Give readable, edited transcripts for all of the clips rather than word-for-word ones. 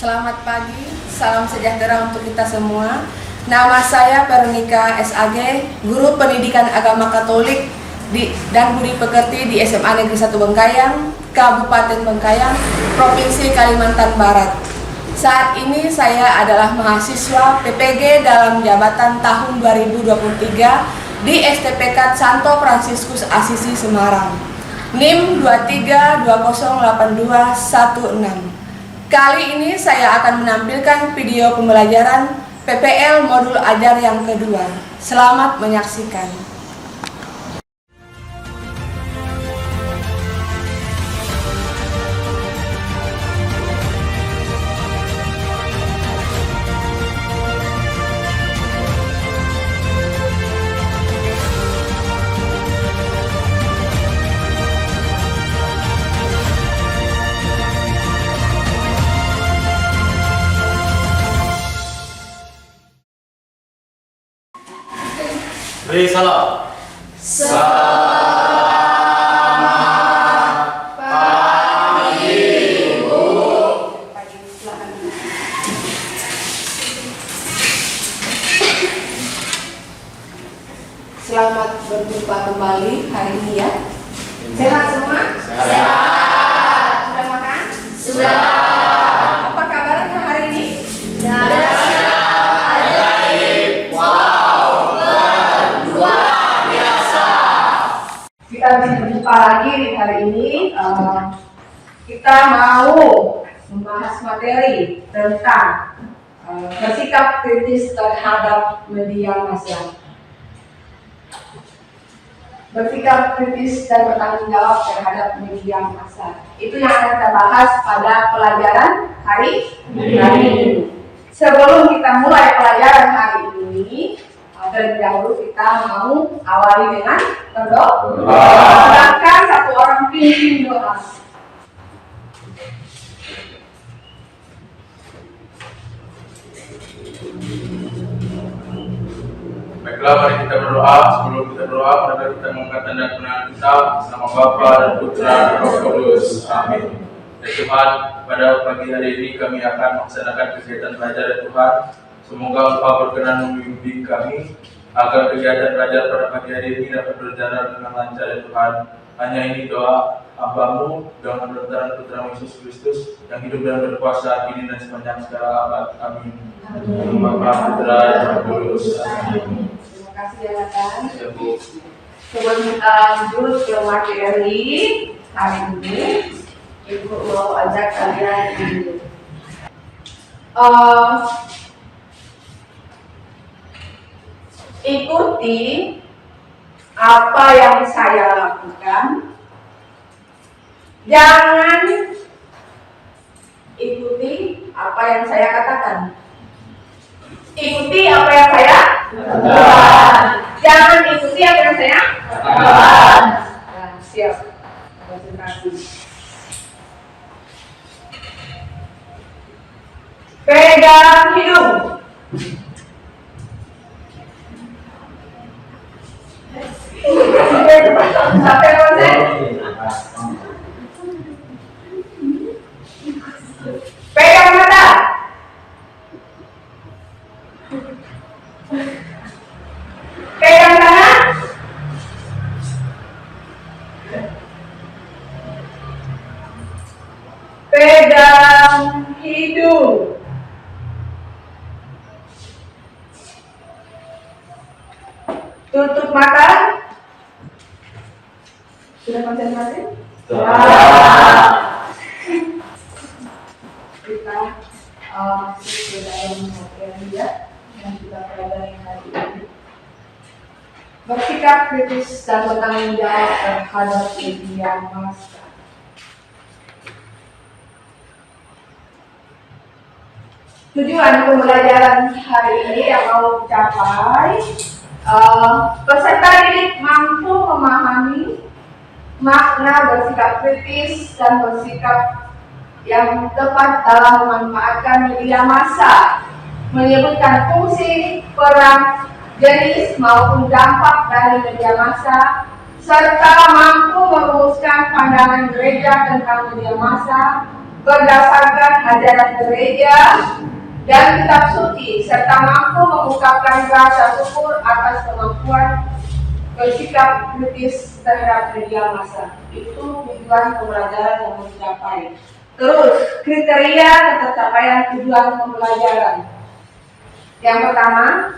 Selamat pagi, salam sejahtera untuk kita semua. Nama saya Veronica SAG, Guru Pendidikan Agama Katolik dan Budi Pekerti di SMA Negeri 1 Bengkayang, Kabupaten Bengkayang, Provinsi Kalimantan Barat. Saat ini saya adalah mahasiswa PPG dalam jabatan tahun 2023 di STPK Santo Fransiskus Asisi Semarang. NIM 23208216. Kali ini saya akan menampilkan video pembelajaran PPL modul ajar yang kedua. Selamat menyaksikan. Beri salam. Selamat pagi, Bu. Selamat berjumpa kembali hari ini ya. Sehat semua? Sehat. Sudah makan? Sudah. Apa kabarnya hari ini? Kita bisa berjumpa lagi di hari ini. Kita mau membahas materi tentang bersikap kritis terhadap media massa. Bersikap kritis dan bertanggung jawab terhadap media massa. Itu yang akan kita bahas pada pelajaran hari ini. Sebelum kita mulai pelajaran hari ini, terlebih dahulu kita mau awali dengan berdoa. Silakan satu orang pimpin doa. Baiklah, mari kita berdoa. Sebelum kita berdoa, mari kita mengangkat tanda kebenaran kita. Nama Bapa dan Putra dan Roh Kudus. Amin. Ya Tuhan, pada pagi hari ini kami akan melaksanakan kegiatan belajar ya Tuhan. Semoga Engkau berkenan membimbing kami agar kegiatan belajar pada pagi hari ini dapat berjalan dengan lancar ya Tuhan. Hanya ini doa hamba-Mu dengan pertolongan Putra Yesus Kristus yang hidup dan berkuasa ini dan sepanjang segala abad. Amin. Bapa, Putra, dan Roh Kudus. Amin. Terima kasih ya Nathan. Ya Bu. Sebelum kita lanjut ke materi hari ini, Ibu mau ajak kalian dulu. Ikuti apa yang saya lakukan. Jangan ikuti apa yang saya katakan. Ikuti apa yang saya lakukan. Jangan ikuti apa yang saya lakukan. Nah, siap. Konsentrasi. Pegang hidung. Sampai konsen. Pegang mata. Pegang tangan. Pegang hidung. Tutup mata. Sudah konsentrasi? Kita masuk ke dalam materi yang kita pelajari hari ini. Bersikap kritis dan bertanggung jawab terhadap media massa. Tujuan pembelajaran hari ini yang mau dicapai, peserta didik mampu memahami makna bersikap kritis dan bersikap yang tepat dalam memanfaatkan media massa, menyebutkan fungsi, peran, jenis maupun dampak dari media massa, serta mampu merumuskan pandangan gereja tentang media massa berdasarkan ajaran gereja dan kitab suci, serta mampu mengungkapkan rasa syukur atas kemampuan bersikap kritis terhadap media massa. Itu tujuan pembelajaran yang mau dicapai. Terus, kriteria tercapaian tujuan pembelajaran. Yang pertama,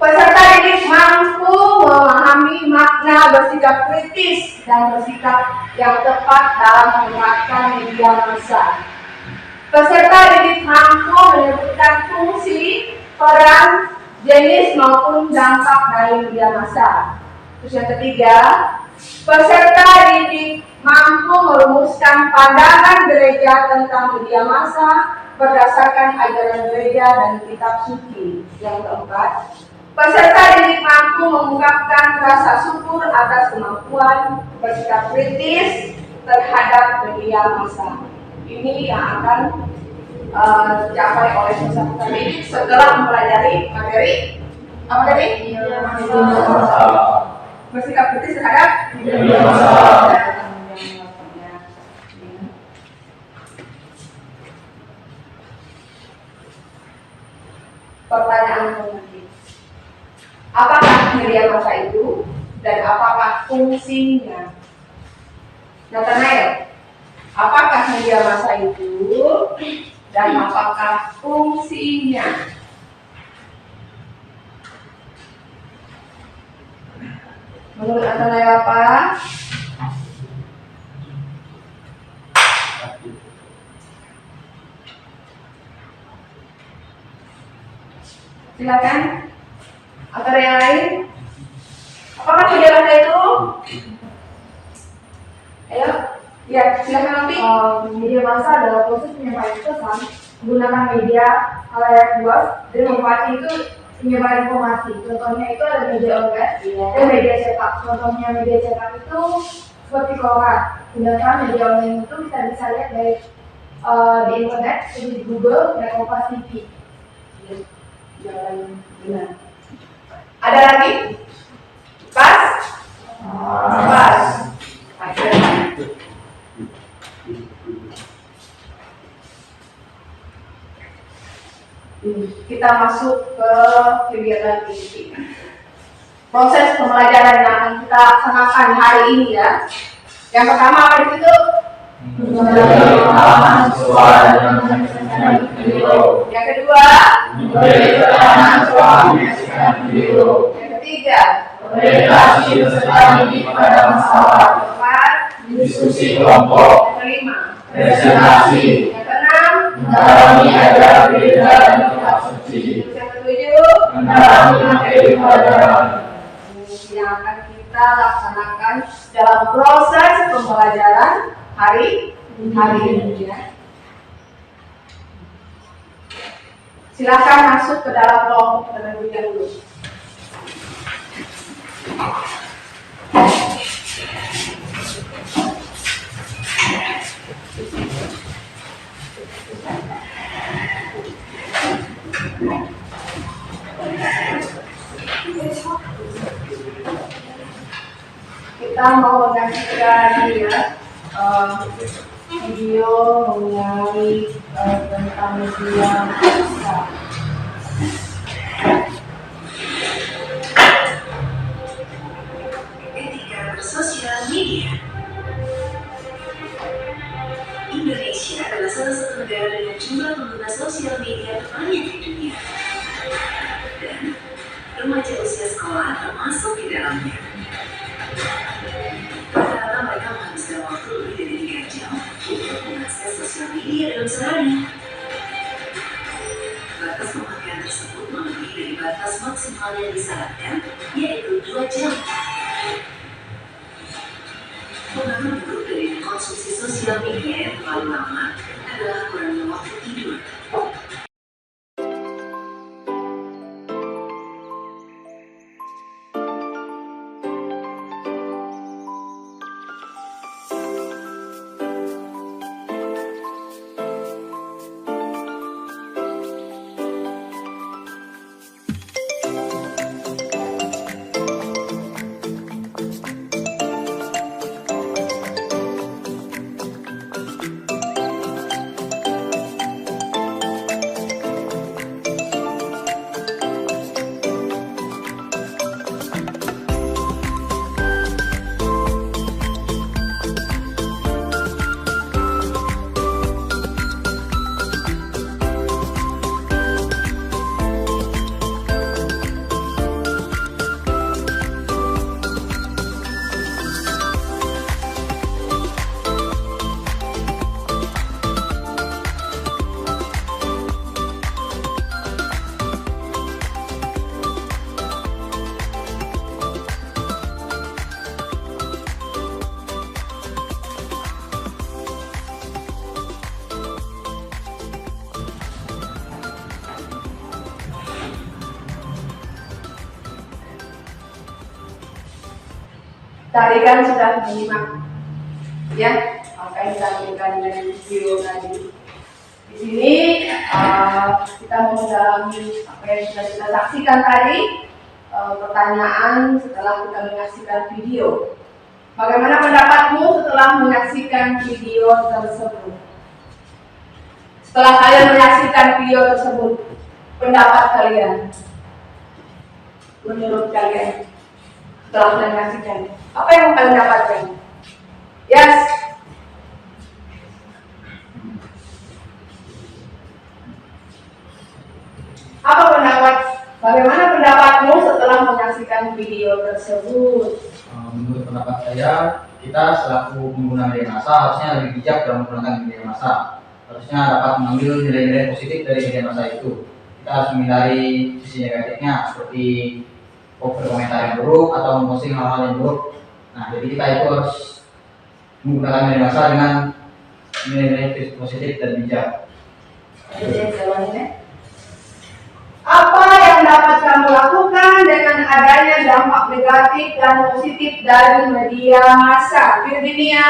peserta didik mampu memahami makna bersikap kritis dan bersikap yang tepat dalam menerapkan media massa. Peserta didik mampu menyebutkan fungsi, peran, jenis maupun dampak dari media massa. Terus yang ketiga, peserta didik mampu merumuskan pandangan gereja tentang media massa berdasarkan ajaran gereja dan kitab suci. Yang keempat, peserta didik mampu mengungkapkan rasa syukur atas kemampuan bersikap kritis terhadap media massa. Ini yang akan dicapai oleh peserta didik setelah mempelajari materi apa tadi? Bersikap kritis terhadap media massa. Pertanyaan selanjutnya, apakah media massa itu dan apakah fungsinya? Nathanael, apakah media massa itu dan apakah fungsinya? Menurut Nathanael apa? Silakan. Atau ada yang lain? Apakah media massa itu? Ayo, ya silakan nanti. Media massa adalah proses penyampaian pesan menggunakan media halayak luas dan memanfaatkan itu penyebaran informasi. Contohnya itu ada media online dan media cetak. Contohnya media cetak itu seperti koran. Sedangkan media online itu bisa lihat dari di internet seperti di Google dan Kompas TV. Jalan benar. Ada lagi? Pas? Pas. Kita masuk ke kegiatan inti. Proses pembelajaran yang akan kita laksanakan hari ini ya. Yang pertama apa di situ? Yang kedua, yang ketiga, keempat, diskusi kelompok, yang kelima, presentasi, yang keenam, mendalami ajaran gereja dan kitab suci, yang ketujuh, mendalami materi pelajaran. Yang akan kita laksanakan dalam proses pembelajaran hari ini ya. Silakan masuk ke dalam kelompok terlebih dahulu. Kita mau menyaksikan video mengenai tentang media massa. Etika bersosial media. Indonesia adalah salah satu negara dengan jumlah pengguna sosial media terbanyak di dunia. Dan remaja usia sekolah termasuk di dalamnya. Rata-rata mereka menghabiskan waktu lebih dari 3 jam untuk mengakses sosial media dalam sehari. Batas pemakaian tersebut melebihi dari batas maksimal yang disarankan, yaitu 2 jam. Pengaruh buruk dari konsumsi sosial media yang terlalu lama adalah kurangnya waktu tidur. Tadi kan sudah menyimak ya apa yang disampaikan dari video tadi. Di sini kita mau mendalami apa yang sudah kita saksikan tadi, pertanyaan setelah kita menyaksikan video. Bagaimana pendapatmu setelah menyaksikan video tersebut? Setelah kalian menyaksikan video tersebut, pendapat kalian? Menurut kalian setelah kalian menyaksikan, apa yang kalian dapatkan? Yes. Apa pendapat? Bagaimana pendapatmu setelah menyaksikan video tersebut? Menurut pendapat saya, kita selaku pengguna media massa harusnya lebih bijak dalam menggunakan media massa. Harusnya dapat mengambil nilai-nilai positif dari media massa itu. Kita harus menghindari sisi negatifnya seperti berkomentar yang buruk atau memposting hal-hal yang buruk. Nah, jadi kita itu harus menggunakan media massa dengan nilai-nilai positif dan bijak. Apa yang dapat kamu lakukan dengan adanya dampak negatif dan positif dari media massa? Virginia,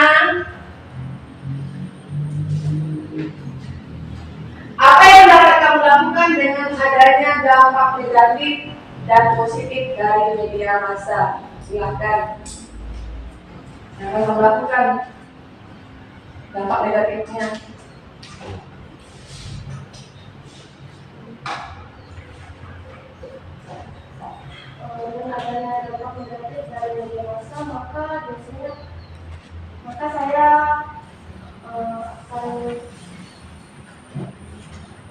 apa yang dapat kamu lakukan dengan adanya dampak negatif dan positif dari media massa? Silakan. Yang akan kamu lakukan dampak negatifnya. Dengan adanya dampak negatif dari media massa, maka saya akan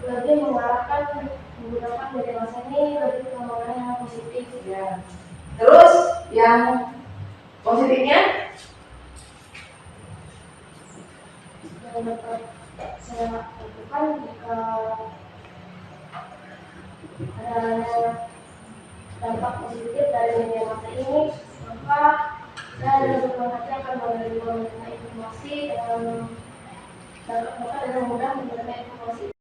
lebih mengarahkan menggunakan media massa ini lebih ke pengembangan yang positif. Ya. Terus yang positifnya? Yang dapat saya lakukan jika adanya dampak positif dari media massa ini, maka saya lebih berhati akan menerima informasi dan maka dengan mudah menerima informasi.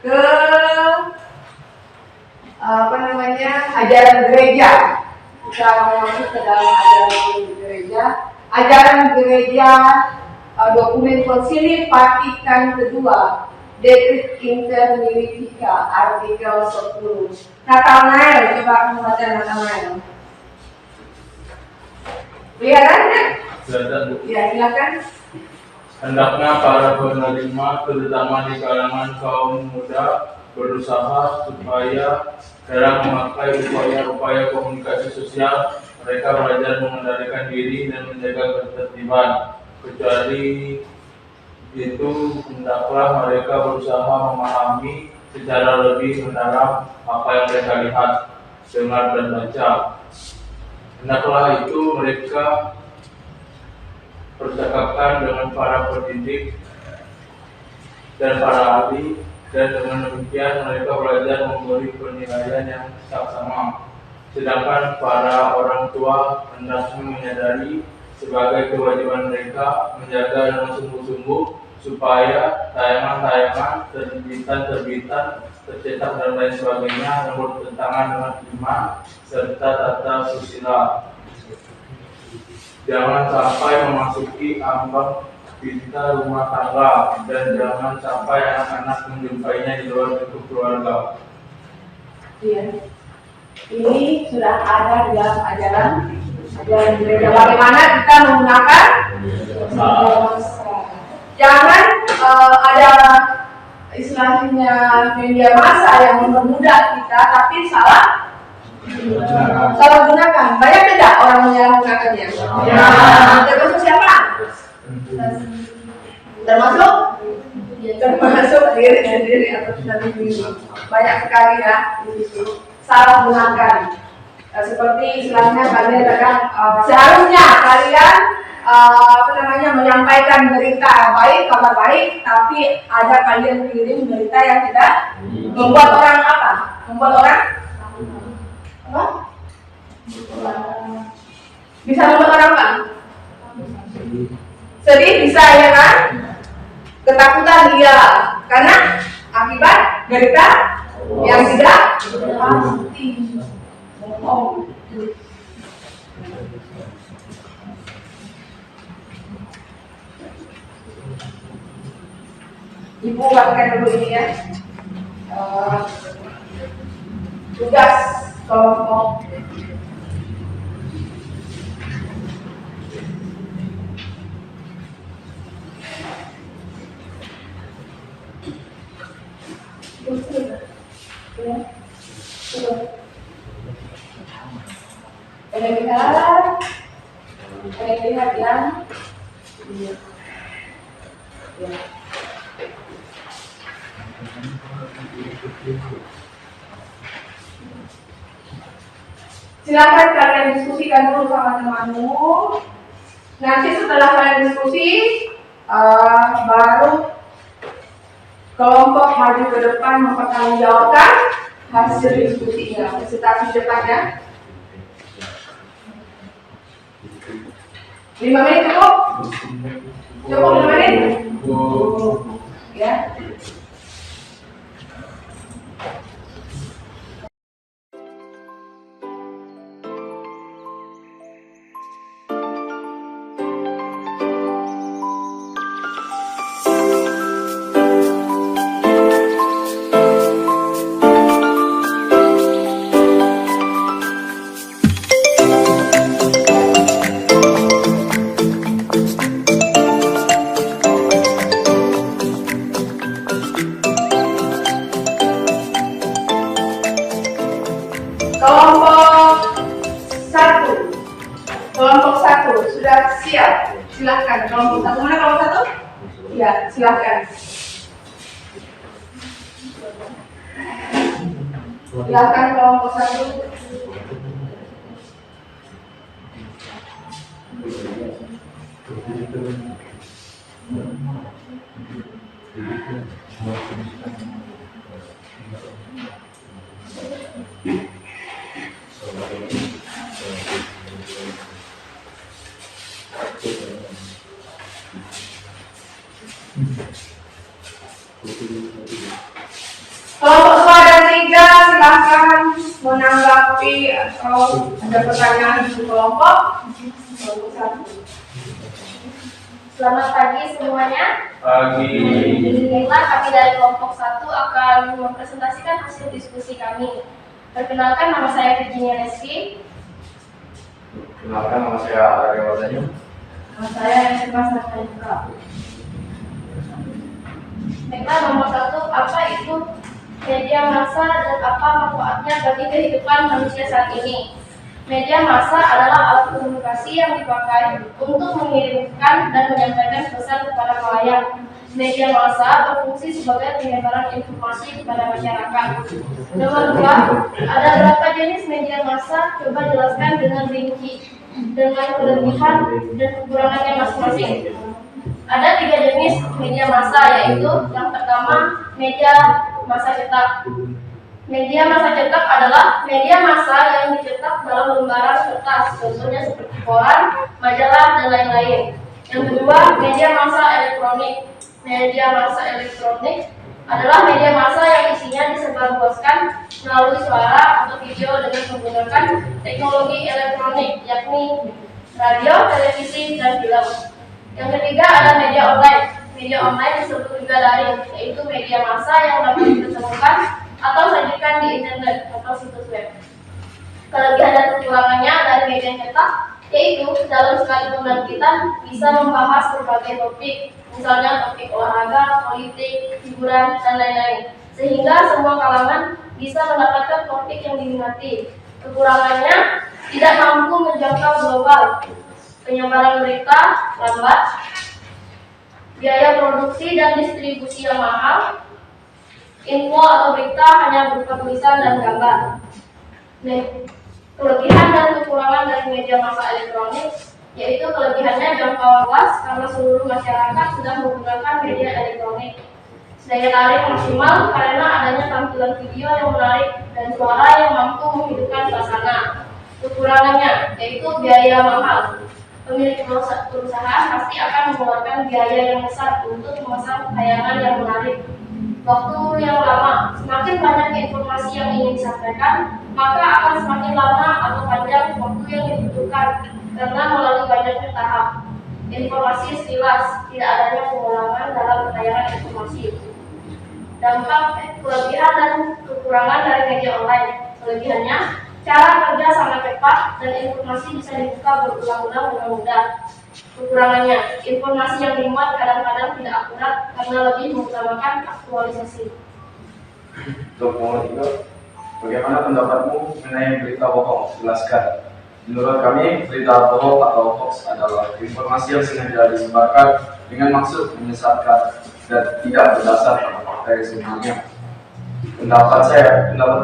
Ke ajaran gereja. Kita masuk ke dalam ajaran gereja. Ajaran gereja dokumen Konsili Vatikan kedua, Decret Inter Militica, artikel 10. Nathanael, coba membaca Nathanael. Kelihatan kan? Kelihatan, Bu. Ya, silakan. Hendaknya para penerima, terutama di kalangan kaum muda, berusaha supaya dalam memakai upaya-upaya komunikasi sosial, mereka belajar mengendalikan diri dan menjaga ketertiban. Kecuali itu, hendaklah mereka berusaha memahami secara lebih mendalam apa yang mereka lihat, dengar, dan baca. Hendaklah itu mereka percakapkan dengan para pendidik dan para ahli, dan dengan demikian mereka belajar memberi penilaian yang saksama. Sedangkan para orang tua hendaknya menyadari sebagai kewajiban mereka menjaga dengan sungguh-sungguh supaya tayangan-tayangan, terbitan-terbitan, tercetak dan lain sebagainya yang bertentangan dengan iman serta tata susila jangan sampai memasuki ambang pinta rumah tangga, dan jangan sampai anak-anak menjumpainya di luar lingkup keluarga. Iya. ini sudah ada di dalam ajaran gereja. Bagaimana kita menggunakan media massa. Jangan ada istilahnya media massa yang mempermudah kita, tapi salah gunakan. Banyak tidak orang menyalahgunakannya? Ya. Termasuk siapa? Termasuk diri sendiri atau kita sendiri. Banyak sekali ya di situ salah gunakan. Seperti istilahnya kalian katakan seharusnya kalian menyampaikan berita baik, kabar baik, tapi ada kalian kirim berita yang tidak membuat orang apa? Membuat orang apa? Bisa membuat orang apa? Sedih bisa ya kan? Ketakutan dia karena akibat berita yang tidak pasti. Ibu lakukan dulu ini ya. Tugas kelompok. Lihat yang silakan kalian diskusikan dulu sama temanmu. Nanti setelah kalian diskusi, baru kelompok maju ke depan mempertanggungjawabkan hasil diskusinya. Presentasi depannya 5 menit cukup? Cukup 5 menit? Ya. Kelompok satu sudah siap. Silahkan kelompok satu. Mana kelompok satu? Ya, silahkan. Silahkan kelompok satu. Kelompok 2 dan 3 silahkan menanggapi atau ada pertanyaan di kelompok 1. Selamat pagi semuanya. Pagi. Baiklah, kami dari kelompok 1 akan mempresentasikan hasil diskusi kami. Perkenalkan, nama saya Virginia Reski. Kenalkan, nama saya Arya Wardani. Nama saya Mas Nathaniel. Baiklah, nomor 1, apa itu media massa dan apa manfaatnya bagi kehidupan manusia saat ini? Media massa adalah alat komunikasi yang dipakai untuk mengirimkan dan menyampaikan pesan kepada khalayak. Media massa berfungsi sebagai penyebaran informasi kepada masyarakat. Nomor 2, ada berapa jenis media massa? Coba jelaskan dengan rinci, dengan kelebihan dan kekurangannya masing-masing. Ada 3 jenis media massa, yaitu yang pertama media massa cetak. Media massa cetak adalah media massa yang dicetak dalam lembaran kertas, contohnya seperti koran, majalah, dan lain-lain. Yang kedua, media massa elektronik. Media massa elektronik adalah media massa yang isinya disebarluaskan melalui suara atau video dengan menggunakan teknologi elektronik, yakni radio, televisi, dan film. Yang ketiga ada media online. Media online disebut juga daring, yaitu media massa yang dapat ditemukan atau sajikan di internet atau situs web. Kelebihan dan kekurangannya dari media cetak yaitu dalam sekali penerbitan bisa membahas berbagai topik, misalnya topik olahraga, politik, hiburan, dan lain-lain, sehingga semua kalangan bisa mendapatkan topik yang diminati. Kekurangannya tidak mampu menjangkau global, penyebaran berita lambat, biaya produksi dan distribusi yang mahal, info atau berita hanya berupa tulisan dan gambar. Kelebihan dan kekurangan dari media massa elektronik yaitu kelebihannya jangkauan luas karena seluruh masyarakat sudah menggunakan media elektronik. Daya tarik maksimal karena adanya tampilan video yang menarik dan suara yang mampu menghidupkan suasana. Kekurangannya yaitu biaya mahal. Pemilik perusahaan pasti akan mengeluarkan biaya yang besar untuk memasang tayangan yang menarik. Waktu yang lama, semakin banyak informasi yang ingin disampaikan, maka akan semakin lama atau panjang waktu yang dibutuhkan karena melalui banyaknya tahap. Informasi sekilas, tidak adanya pengulangan dalam tayangan informasi. Dampak kelebihan dan kekurangan dari media online. Kelebihannya, cara kerja sangat cepat dan informasi bisa dibuka berulang-ulang dengan mudah. Kekurangannya, informasi yang dimuat kadang-kadang tidak akurat karena lebih mengutamakan aktualisasi. Untuk nomor 3, bagaimana pendapatmu mengenai berita bohong? Jelaskan. Menurut kami, berita bohong atau hoax adalah informasi yang sengaja disebarkan dengan maksud menyesatkan dan tidak berdasar pada fakta yang sebenarnya. Pendapat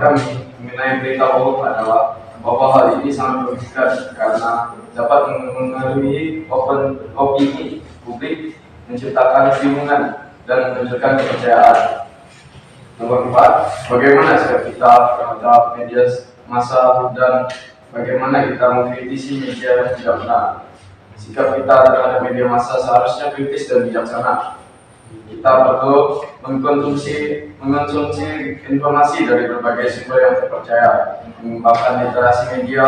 kami mengenai berita bohong adalah bahwa hal ini sangat merugikan karena dapat mengaruhi opini publik, menciptakan kebingungan, dan menunjukkan kepercayaan. Nomor 4, bagaimana sikap kita terhadap media massa dan bagaimana kita mengkritisi media yang tidak benar. Sikap kita terhadap media massa seharusnya kritis dan bijaksana. Kita perlu mengkonsumsi informasi dari berbagai sumber yang terpercaya, mengembangkan literasi media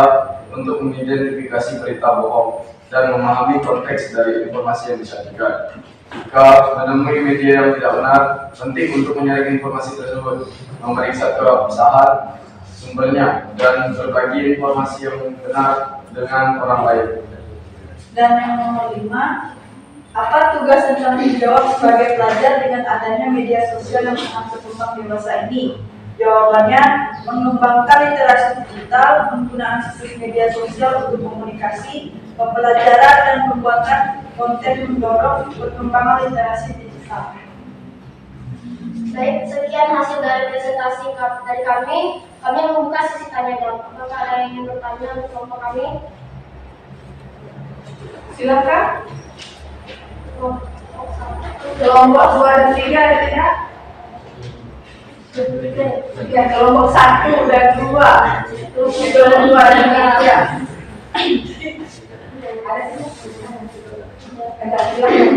untuk mengidentifikasi berita bohong dan memahami konteks dari informasi yang disajikan. Jika menemui media yang tidak benar, penting untuk menyaring informasi tersebut, memeriksa keabsahan sumbernya, dan berbagi informasi yang benar dengan orang lain. Dan yang nomor 5, apa tugas dan tanggung jawab sebagai pelajar dengan adanya media sosial yang sangat berkembang di masa ini? Jawabannya, mengembangkan literasi digital, penggunaan sistem media sosial untuk komunikasi, pembelajaran, dan pembuatan konten mendorong perkembangan literasi digital. Baik, sekian hasil dari presentasi dari kami. Kami membuka sesi tanya jawab. Apakah ada yang ingin bertanya untuk kelompok kami? Silakan. Kelompok 2 dan 3 ada tidak? Ya, kelompok 1 dan 2. Terus kelompok 2 dan 3. Ada silakan.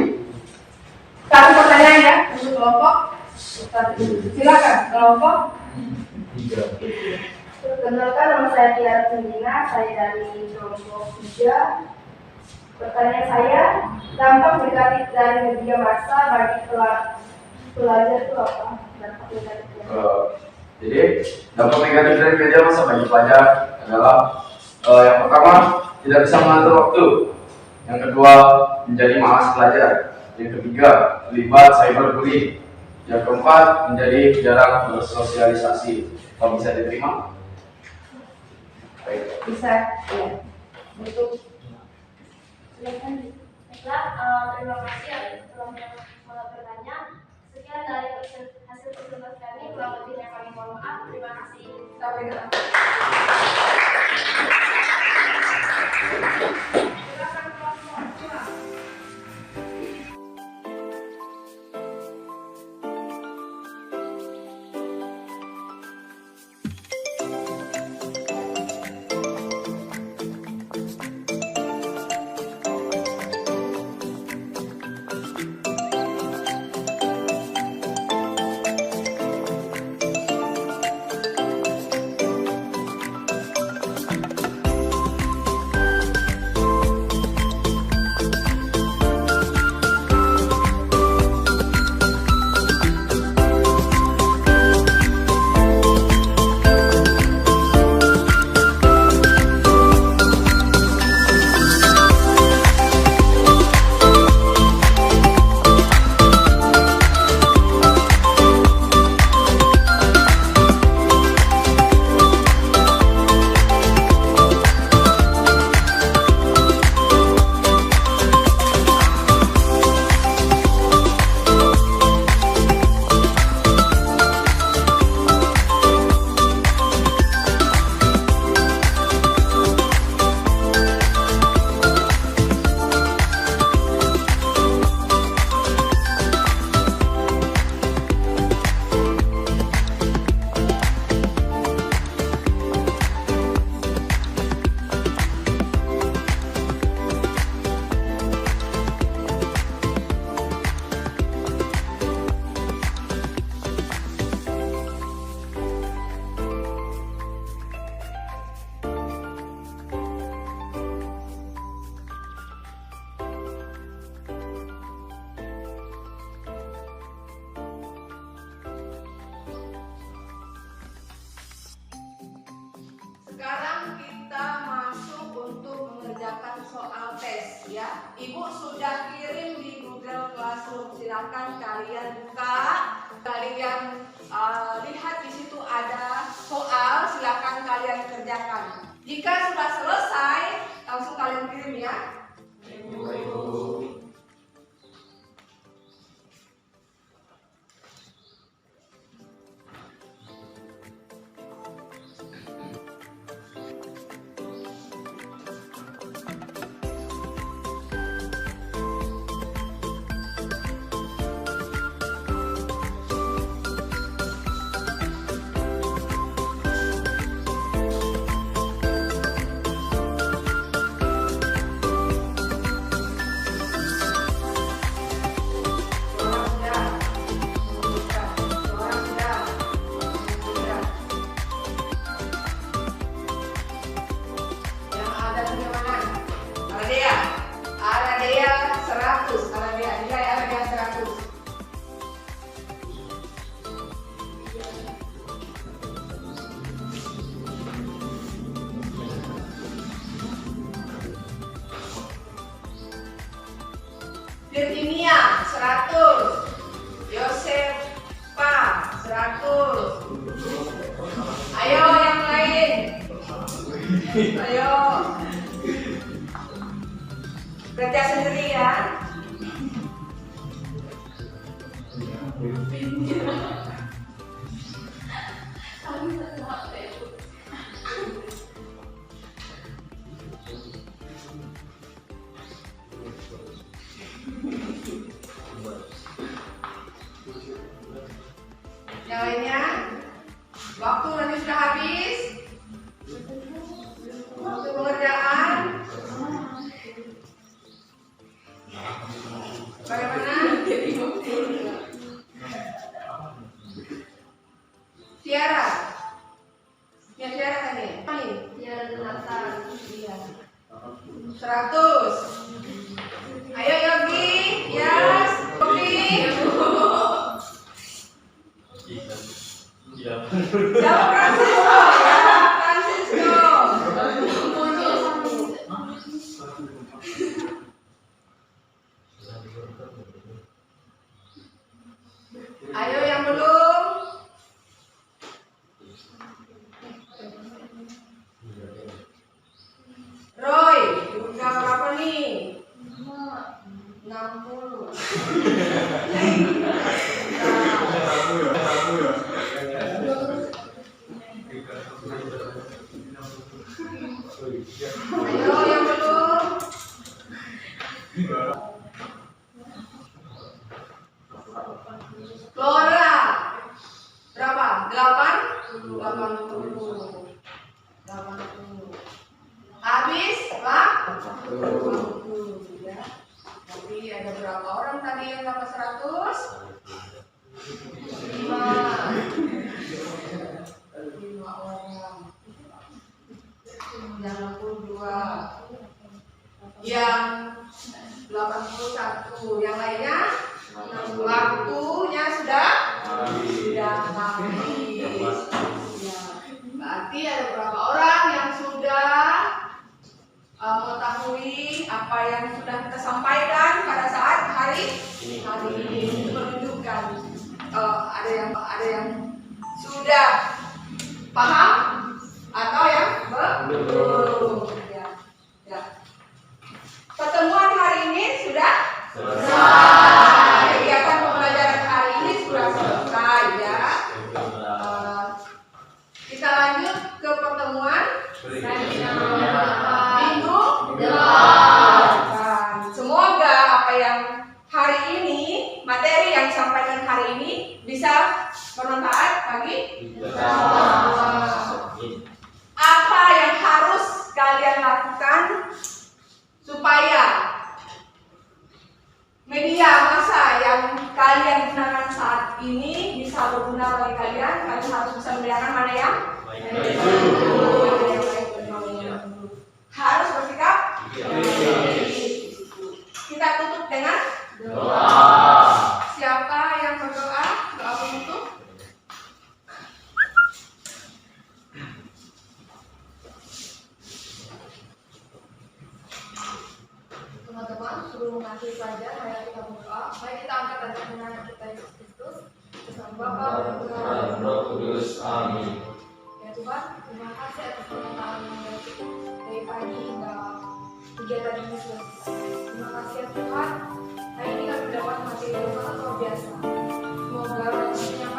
Satu pertanyaan ya untuk kelompok. Silakan kelompok. Perkenalkan, nama saya Tiara Tundina, saya dari kelompok 3. Pertanyaan saya, dampak negatif dari media massa bagi pelajar itu apa? Dampak negatifnya. Jadi dampak negatif dari media massa bagi pelajar adalah yang pertama, tidak bisa mengatur waktu. Yang kedua, menjadi malas belajar. Yang ketiga, terlibat cyberbullying. Yang keempat, menjadi jarang bersosialisasi. Kalau bisa diterima? Baik. Bisa, ya. Untuk Baiklah, terima kasih telah bertanya. Sekian dari hasil presentasi kami, kurang lebihnya kami mohon maaf. Terima kasih. sampai ketemu. Ibu sudah kirim di Google Classroom. Silakan kalian buka, kalian lihat di situ ada soal, silakan kalian kerjakan. Jika sudah selesai, langsung kalian kirim ya. Virginia 100, Yosefa 100. Ayo yang lain. Ayo. Kerja sendiri ya. Yang lainnya, waktu nanti sudah habis. Waktu pengerjaan. Bagaimana? Tiara. Ya Tiara kan ya? Tiara Jonathan. Iya. 100. Ayo Yogi, Yas, Yogi. Jawab Francisco, ya Francisco. Ayo yang belum. Roy, udah berapa nih? 60. Ayo yang belum. Flora, berapa? 80. Habis, Pak? 80 ya. Tapi ada berapa orang tadi yang dapat 100? 5 orang. Yang 62. Yang 81. Yang lainnya? Waktunya sudah habis. Ya. Berarti ada beberapa orang yang sudah mengetahui apa yang sudah kita sampaikan pada saat hari ini. Menunjukkan ada yang sudah paham atau yang belum. Ya. Pertemuan hari ini sudah selesai. Kegiatan pembelajaran hari ini sudah selesai ya. Kita lanjut ke pertemuan minggu depan. Semoga apa yang hari ini, materi yang disampaikan hari ini bisa bermanfaat bagi semua. Apa yang harus kalian lakukan supaya media massa yang kalian gunakan saat ini bisa berguna bagi kalian? Kalian harus bisa membedakan mana yang harus bersikap. Kita tutup dengan doa. Siapa yang berdoa? Doa penutup. Teman-teman, sebelum mengakhiri pelajaran, mari kita berdoa. Mari kita angkat dan mengenal kita Yesus Kristus. Bersama Bapa dan Putra dan Roh Kudus. Amin. Ya Tuhan, terima kasih atas pengetahuan yang baik dari pagi hingga kegiatan ini selesai. Terima kasih ya Tuhan. Hari ini kami mendapat materi yang sangat luar biasa. Semoga yang